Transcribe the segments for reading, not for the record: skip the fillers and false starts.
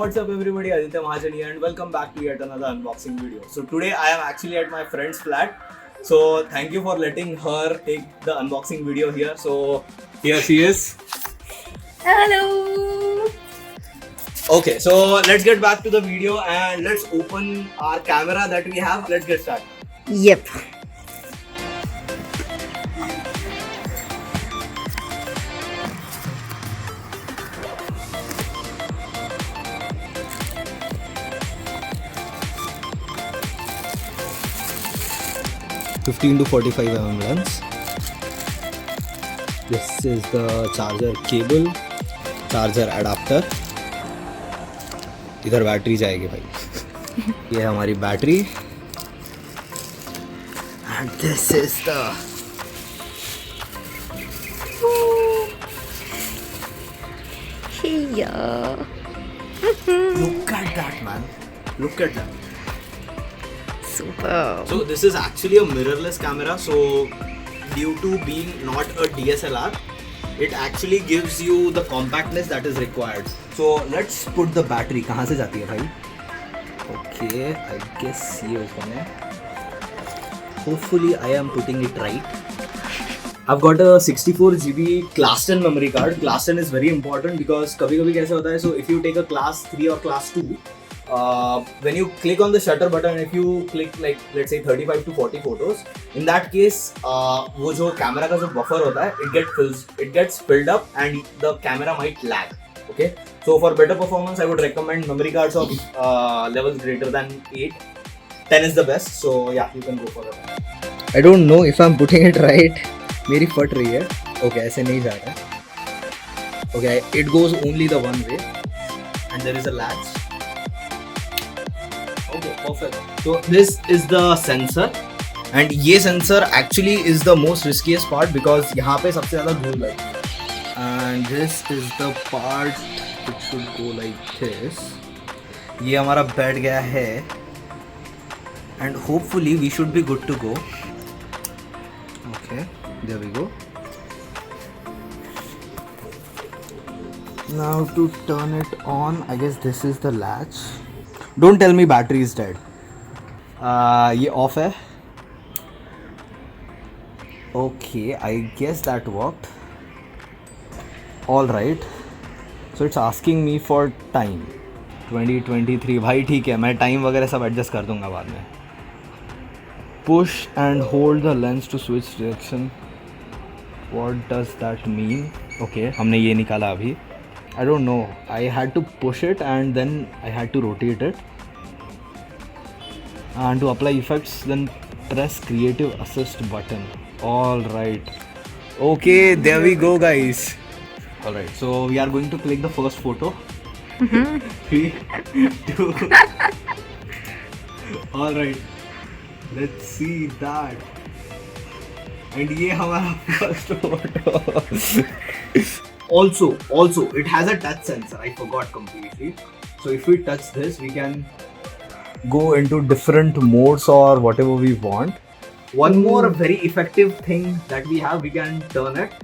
what's up everybody, Aditya Mahajan here and welcome back to yet another unboxing video. So today I am actually at my friend's flat. So thank you for letting her take the unboxing video here. So here she is. Hello! Okay, so let's get back to the video and let's open our camera that we have. Let's get started. Yep. (15 to 45 mm lens. This is the charger cable, charger adapter. इधर battery जाएगी भाई. ये है हमारी battery. And this is the Here. look at that, man. Look at that. Super. So this is actually a mirrorless camera. So due to being not a DSLR, it actually gives you the compactness that is required. So let's put the battery. कहाँ से जाती है भाई? Okay, I guess ये open है. Hopefully I am putting it right. I've got a 64GB class 10 memory card. Class 10 is very important because कभी-कभी कैसे होता है? So if you take a class 3 or class 2, when you click on the shutter button, if you click like let's say 35 to 40 photos, in that case वो जो camera का जो buffer होता है, it gets filled up and the camera might lag. Okay, so for better performance I would recommend memory cards of levels greater than 8. 10 is the best, so yeah, you can go for it. I don't know if I'm putting it right. मेरी फट रही है. Okay, ऐसे नहीं जा रहा है. Okay, it goes only the one way and there is a latch. Okay, perfect. So this is the sensor and ये sensor actually is the most riskiest part because यहाँ पे सबसे ज़्यादा धूल है. And this is the part which should go like this. ये हमारा बैठ गया है and hopefully we should be good to go. Okay, there we go. Now to turn it on, I guess this is the latch. Don't tell me battery is dead. ये off है. Okay, I guess that worked. All right. So it's asking me for time. 2023 भाई ठीक है, मैं time वगैरह सब adjust कर दूंगा बाद में. Push and hold the lens to switch direction. What does that mean? Okay, हमने ये निकाला अभी. I don't know. I had to push it and then I had to rotate it. And to apply effects, then press Creative Assist button. All right. Okay, there we go, guys. All right. So we are going to click the first photo. 3, 2. All right. Let's see that. And ये हमारा first photo. Also, it has a touch sensor. I forgot completely. So if we touch this, we can go into different modes or whatever we want. One more very effective thing that we have, we can turn it.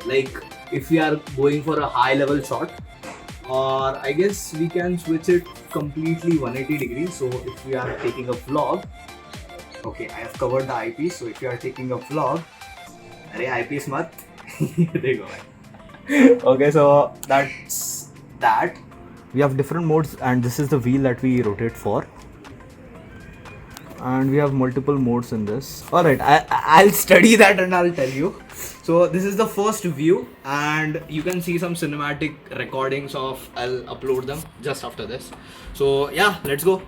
Like if we are going for a high level shot, or I guess we can switch it completely 180 degrees. So if we are taking a vlog, okay, I have covered the eyepiece. So if you are taking a vlog, अरे eyepiece मत. देखो भाई. Okay, so that's that. We have different modes and this is the wheel that we rotate for. And we have multiple modes in this. Alright, I'll study that and I'll tell you. So this is the first view and you can see some cinematic recordings of, I'll upload them just after this. So yeah, let's go.